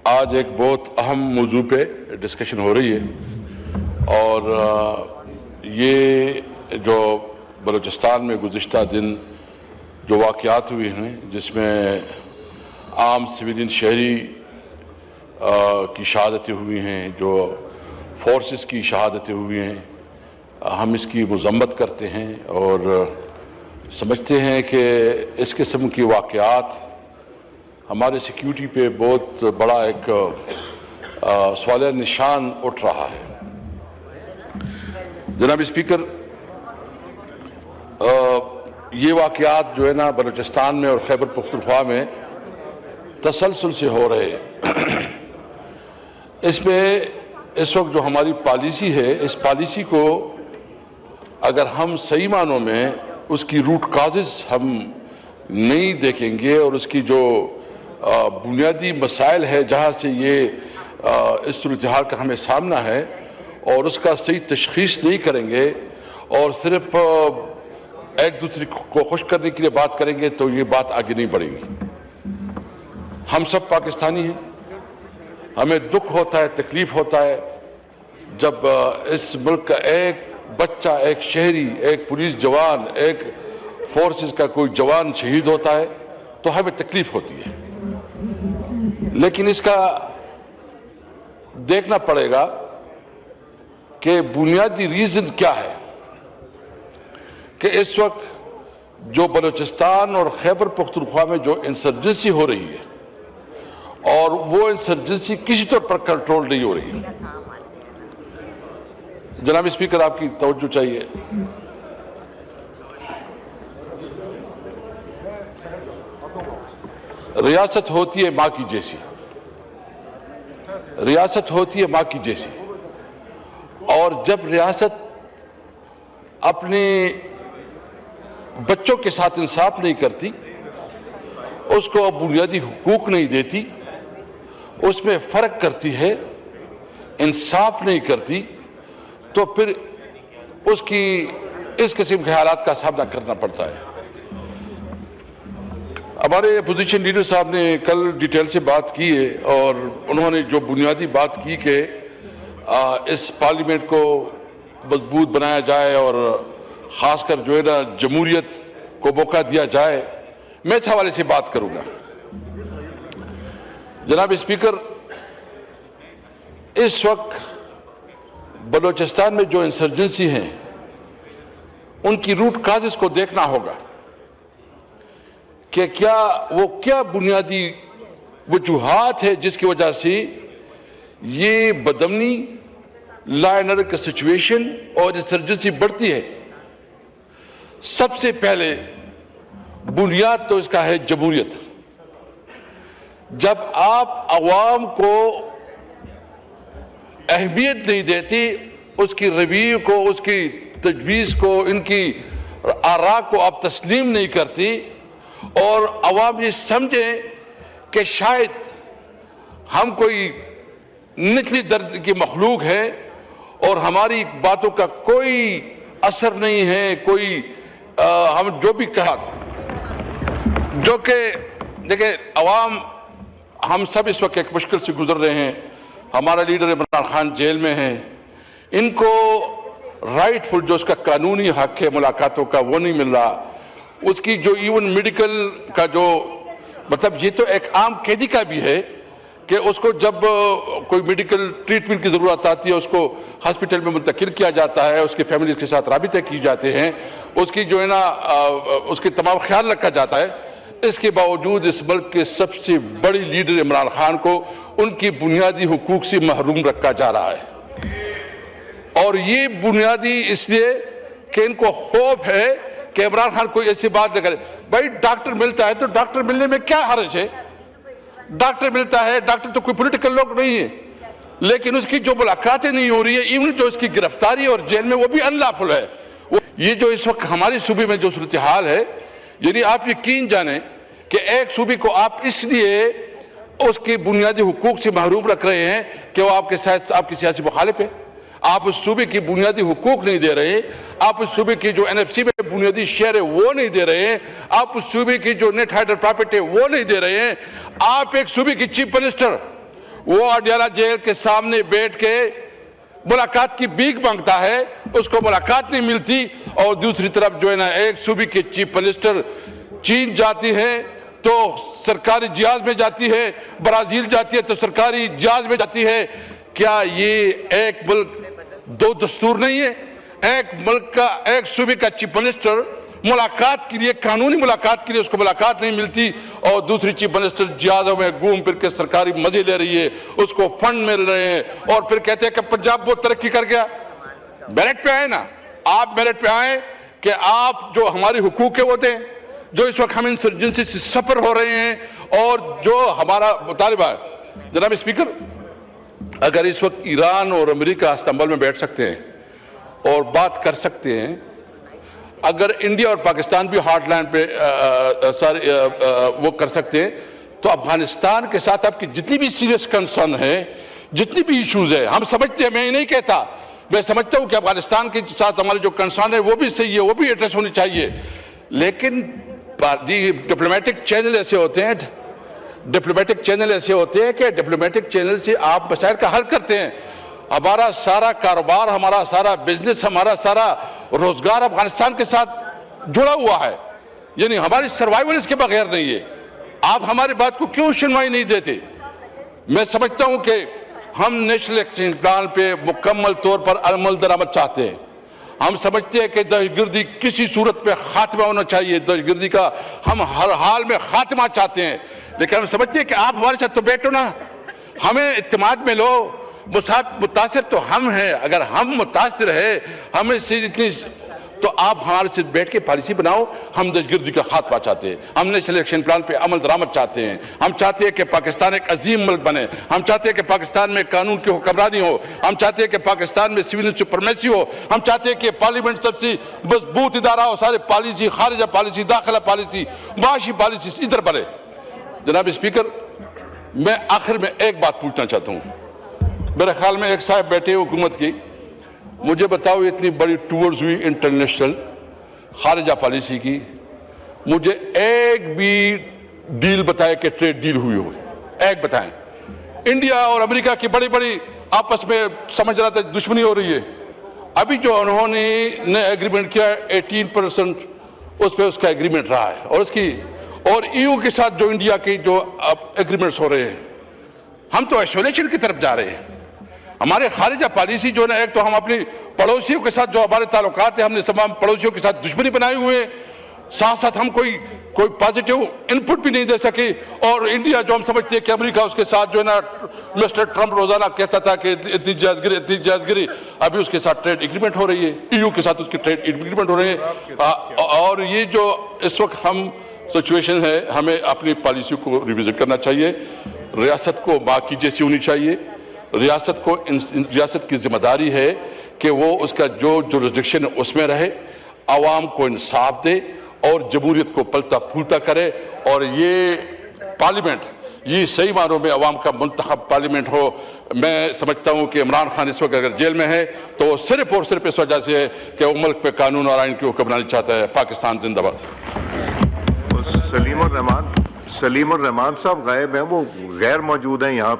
آج ایک بہت اہم موضوع پہ ڈسکشن ہو رہی ہے اور یہ جو بلوچستان میں گزشتہ دن جو واقعات ہوئے ہیں جس میں عام سویلین شہری کی شہادتیں ہوئی ہیں، جو فورسز کی شہادتیں ہوئی ہیں، ہم اس کی مذمت کرتے ہیں اور سمجھتے ہیں کہ اس قسم کی واقعات ہمارے سیکیورٹی پہ بہت بڑا ایک سوال نشان اٹھ رہا ہے۔ جناب اسپیکر، یہ واقعات جو ہے نا بلوچستان میں اور خیبر پختونخوا میں تسلسل سے ہو رہے ہیں۔ اس میں اس وقت جو ہماری پالیسی ہے، اس پالیسی کو اگر ہم صحیح معنوں میں اس کی روٹ کازز ہم نہیں دیکھیں گے اور اس کی جو بنیادی مسائل ہے جہاں سے یہ اس صورتحال کا ہمیں سامنا ہے اور اس کا صحیح تشخیص نہیں کریں گے اور صرف ایک دوسرے کو خوش کرنے کے لیے بات کریں گے تو یہ بات آگے نہیں بڑھے گی۔ ہم سب پاکستانی ہیں، ہمیں دکھ ہوتا ہے، تکلیف ہوتا ہے جب اس ملک کا ایک بچہ، ایک شہری، ایک پولیس جوان، ایک فورسز کا کوئی جوان شہید ہوتا ہے تو ہمیں تکلیف ہوتی ہے، لیکن اس کا دیکھنا پڑے گا کہ بنیادی ریزن کیا ہے کہ اس وقت جو بلوچستان اور خیبر پختونخوا میں جو انسرجنسی ہو رہی ہے اور وہ انسرجنسی کسی طور پر کنٹرول نہیں ہو رہی ہے۔ جناب اسپیکر، آپ کی توجہ چاہیے۔ ریاست ہوتی ہے ماں کی جیسی، ریاست ہوتی ہے ماں کی جیسی، اور جب ریاست اپنے بچوں کے ساتھ انصاف نہیں کرتی، اس کو بنیادی حقوق نہیں دیتی، اس میں فرق کرتی ہے، انصاف نہیں کرتی، تو پھر اس کی اس قسم کے حالات کا سامنا کرنا پڑتا ہے۔ ہمارے اپوزیشن لیڈر صاحب نے کل ڈیٹیل سے بات کی ہے اور انہوں نے جو بنیادی بات کی کہ اس پارلیمنٹ کو مضبوط بنایا جائے اور خاص کر جو ہے نا جمہوریت کو موقع دیا جائے، میں اس حوالے سے بات کروں گا۔ جناب اسپیکر، اس وقت بلوچستان میں جو انسرجنسی ہیں ان کی روٹ کازز کو دیکھنا ہوگا کہ کیا بنیادی وجوہات ہے جس کی وجہ سے یہ بدامنی، لا اینڈ آرڈر کا سچویشن اور انسرجنسی بڑھتی ہے۔ سب سے پہلے بنیاد تو اس کا ہے جمہوریت۔ جب آپ عوام کو اہمیت نہیں دیتی، اس کی رویے کو، اس کی تجویز کو، ان کی آراء کو آپ تسلیم نہیں کرتی اور عوام یہ سمجھیں کہ شاید ہم کوئی نچلی درجے کی مخلوق ہے اور ہماری باتوں کا کوئی اثر نہیں ہے، کوئی ہم جو بھی کہا، جو کہ دیکھیں عوام، ہم سب اس وقت ایک مشکل سے گزر رہے ہیں۔ ہمارا لیڈر عمران خان جیل میں ہیں، ان کو رائٹ فل جو اس کا قانونی حق ہے ملاقاتوں کا وہ نہیں مل رہا، اس کی جو ایون میڈیکل کا جو مطلب یہ تو ایک عام قیدی کا بھی ہے کہ اس کو جب کوئی میڈیکل ٹریٹمنٹ کی ضرورت آتی ہے اس کو ہاسپٹل میں منتقل کیا جاتا ہے، اس کے فیملی کے ساتھ رابطے کی جاتے ہیں، اس کی جو ہے نا اس کے تمام خیال رکھا جاتا ہے۔ اس کے باوجود اس ملک کے سب سے بڑی لیڈر عمران خان کو ان کی بنیادی حقوق سے محروم رکھا جا رہا ہے، اور یہ بنیادی اس لیے کہ ان کو خوف ہے کہ عمران خان کوئی ایسی بات نہ کرے۔ بھائی ڈاکٹر ملتا ہے تو ڈاکٹر ملنے میں کیا حرج ہے؟ ڈاکٹر ملتا ہے، ڈاکٹر تو کوئی پولیٹیکل لوگ نہیں ہے، لیکن اس کی جو ملاقاتیں نہیں ہو رہی ہے، ایون جو اس کی گرفتاری اور جیل میں، وہ بھی انلافل ہے۔ یہ جو اس وقت ہماری صوبے میں جو صورتحال ہے، یعنی آپ یقین جانیں کہ ایک صوبے کو آپ اس لیے اس کی بنیادی حقوق سے محروم رکھ رہے ہیں کہ وہ آپ کے ساتھ آپ کی سیاسی مخالف ہے، آپ اس صوبے کی بنیادی حقوق نہیں دے رہے ہیں، آپ اس صوبے کی جو NFC میں بنیادی شیئر ہے وہ نہیں دے رہے ہیں، آپ اس صوبے کی جو نیٹ ہائڈر پراپرٹی ہے وہ نہیں دے رہے ہیں، آپ ایک صوبے کی چیف منسٹر وہ اڈیالہ جیل کے سامنے بیٹھ کے ملاقات کی بھیک مانگتا ہے, اس کو ملاقات نہیں ملتی, اور دوسری طرف جو ہے نا ایک صوبے کے چیف منسٹر چین جاتی ہے تو سرکاری جہاز میں جاتی ہے, برازیل جاتی ہے تو سرکاری جہاز میں جاتی ہے. کیا یہ ایک ملک دو دستور نہیں ہے؟ ایک ملک کا, ایک صوبے کا چیف منسٹر ملاقات کے لیے, قانونی ملاقات کے لیے اس کو ملاقات نہیں ملتی, اور دوسری چیف منسٹر جہازوں میں گھوم پھر کے سرکاری مزے لے رہی ہے, اس کو فنڈ مل رہے ہیں, اور پھر کہتے ہیں کہ پنجاب بہت ترقی کر گیا. میرٹ پہ آئے نا, آپ میرٹ پہ آئیں کہ آپ جو ہمارے حقوق کے وہ دیں, جو اس وقت ہم انسرجنسی سے سفر ہو رہے ہیں, اور جو ہمارا مطالبہ ہے. جناب اسپیکر, اگر اس وقت ایران اور امریکہ استنبول میں بیٹھ سکتے ہیں اور بات کر سکتے ہیں, اگر انڈیا اور پاکستان بھی ہارٹ لائن پہ وہ کر سکتے ہیں, تو افغانستان کے ساتھ آپ کی جتنی بھی سیریس کنسرن ہے, جتنی بھی ایشوز ہیں, ہم سمجھتے ہیں, میں یہ نہیں کہتا, میں سمجھتا ہوں کہ افغانستان کے ساتھ ہمارے جو کنسرن ہے وہ بھی صحیح ہے, وہ بھی ایڈریس ہونی چاہیے. لیکن ڈپلومیٹک چینل ایسے ہوتے ہیں, ڈپلومیٹک چینل ایسے ہوتے ہیں کہ ڈپلومیٹک چینل سے آپ مسائل کا حل کرتے ہیں. ہمارا سارا کاروبار, ہمارا سارا بزنس, ہمارا سارا روزگار افغانستان کے ساتھ جڑا ہوا ہے, یعنی ہماری سروائیول اس کے بغیر نہیں ہے. آپ ہماری بات کو کیوں سنوائی نہیں دیتے؟ میں سمجھتا ہوں کہ ہم نیشنل ایکشن پلان پہ مکمل طور پر عمل درآمد چاہتے ہیں. ہم سمجھتے ہیں کہ دہشت گردی کسی صورت پہ خاتمہ ہونا چاہیے, دہشت گردی کا ہم ہر حال میں خاتمہ چاہتے ہیں. لیکن ہم سمجھتے ہیں کہ آپ ہمارے ساتھ تو بیٹھو نا, ہمیں اعتماد میں لو, متاثر تو ہم ہیں, اگر ہم متاثر ہیں ہمیں سے اتنی, تو آپ ہمارے سے بیٹھ کے پالیسی بناؤ. ہم دہشت گردی کا خاتمہ چاہتے ہیں, ہم نیشنل ایکشن پلان پہ عمل درآمد چاہتے ہیں, ہم چاہتے ہیں کہ پاکستان ایک عظیم ملک بنے, ہم چاہتے ہیں کہ پاکستان میں قانون کی حکمرانی ہو, ہم چاہتے ہیں کہ پاکستان میں سول سپرمیسی ہو, ہم چاہتے ہیں کہ پارلیمنٹ سب سے مضبوط ادارہ ہو, سارے پالیسی, خارجہ پالیسی, داخلہ پالیسی, معاشی پالیسی ادھر بنے. جناب اسپیکر, میں آخر میں ایک بات پوچھنا چاہتا ہوں. میرے خیال میں ایک صاحب بیٹھے حکومت کی, مجھے بتاؤ اتنی بڑی ٹورز ہوئی انٹرنیشنل خارجہ پالیسی کی, مجھے ایک بھی ڈیل بتائے کہ ٹریڈ ڈیل ہوئی ہو, ایک بتائیں. انڈیا اور امریکہ کی بڑی بڑی آپس میں سمجھ رہا تھا دشمنی ہو رہی ہے, ابھی جو انہوں نے ایگریمنٹ کیا 18% اس پہ اس کا ایگریمنٹ رہا ہے, اور اس کی اور ایو کے ساتھ جو انڈیا کی جو ایگریمنٹس ہو رہے ہیں, ہم تو ایسولیشن کی طرف جا رہے ہیں. ہمارے خارجہ پالیسی جو ہے نا, ایک تو ہم اپنی پڑوسیوں کے ساتھ جو ہمارے تعلقات ہیں, ہم نے تمام پڑوسیوں کے ساتھ دشمنی بنائے ہوئے ہیں, ساتھ ساتھ ہم کوئی پازیٹیو انپٹ بھی نہیں دے سکے. اور انڈیا جو ہم سمجھتے ہیں کہ امریکہ اس کے ساتھ جو ہے نا, مسٹر ٹرمپ روزانہ کہتا تھا کہ اتنی جائز گری, ابھی اس کے ساتھ ٹریڈ ایگریمنٹ ہو رہی ہے, ایو کے ساتھ اس کی ٹریڈ ایگریمنٹ ہو رہے ہیں. اور یہ جو اس وقت ہم سچویشن ہے, ہمیں اپنی پالیسی کو ریویزٹ کرنا چاہیے. ریاست کو ماں کی جیسی ہونی چاہیے. ریاست کی ذمہ داری ہے کہ وہ اس کا جو جورسڈکشن ہے اس میں رہے, عوام کو انصاف دے اور جمہوریت کو پلتا پھولتا کرے. اور یہ پارلیمنٹ, یہ صحیح معنوں میں عوام کا منتخب پارلیمنٹ ہو. میں سمجھتا ہوں کہ عمران خان اس وقت اگر جیل میں ہے تو وہ صرف اور صرف اس وجہ سے ہے کہ وہ ملک پہ قانون اور آئین کی حکمرانی چاہتا ہے. پاکستان زندہ باد. سلیم الرحمان صاحب غائب ہیں, وہ غیر موجود ہیں یہاں